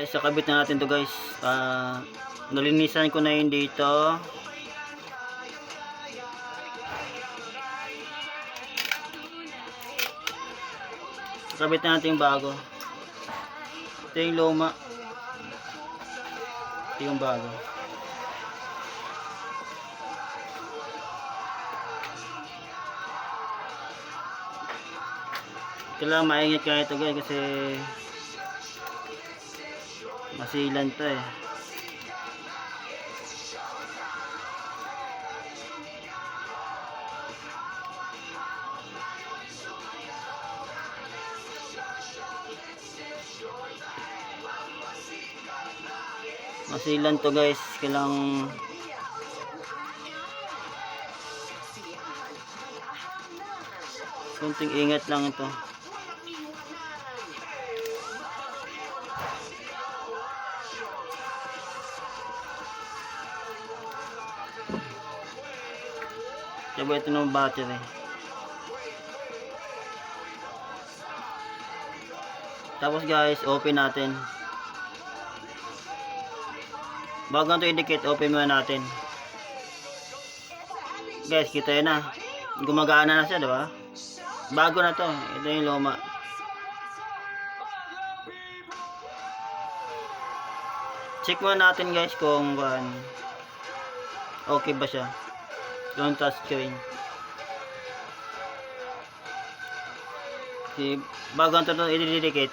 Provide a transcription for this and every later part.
Guys, sakabit na natin to guys. Nalinisan ko na yun dito. Sakabit na natin yung bago. Ito yung luma. Ito yung bago. Kailangan maingat ka ito guys kasi masilan to eh. Masilan to guys, kailangan kunting ingat lang ito. Diba ito ng battery. Tapos guys, open natin. Bago ito i-dikit, open muna natin. Guys, kita yun na. Gumagana na siya, diba? Bago na to. Ito yung luma. Check muna natin guys kung okay ba siya. Yung touchscreen. Bago ito i-dikit,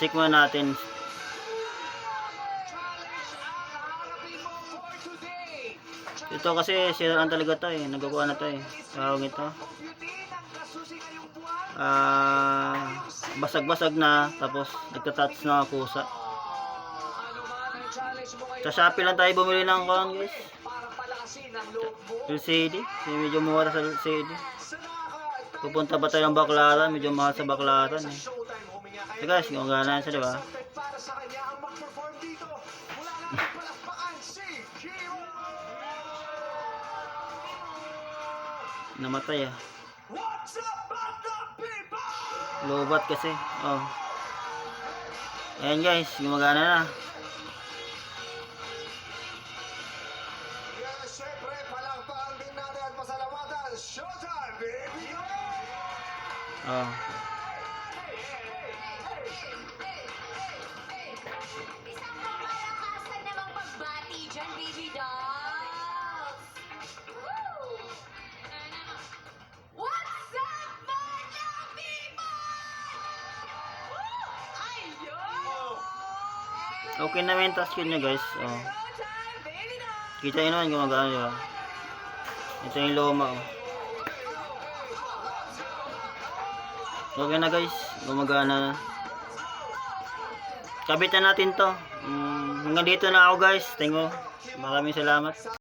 check muna natin. Ito kasi siraan talaga to eh. Nagawa na to eh. Tawag ito. Basag-basag na. Tapos nagtatouch na kusa. Sa Shopee lang tayo bumili ng kon guys. LCD. Medyo mura sa LCD. Pupunta ba tayo ng Baclaran? Medyo mahal sa Baclaran eh. So guys, kung gana siya diba? Namatay ah. Lobat kasi. Oh. Ayan guys, gumagana na. Siyempre, palakpakan din natin at pasalamatan. Showtime, baby! Oh. Isang pamalakasan namang pagbati dyan, baby dolls! Woo! What's up, mga people? Woo! Ayun! Okay naman yung touchscreen niya guys. Oh. Showtime, baby dolls! Kita nyo naman gumagana diba? Ito yung luma oh. Okay na guys, gumagana na. Kabitan natin to. Hanggang dito na ako guys. Thank you. Maraming salamat.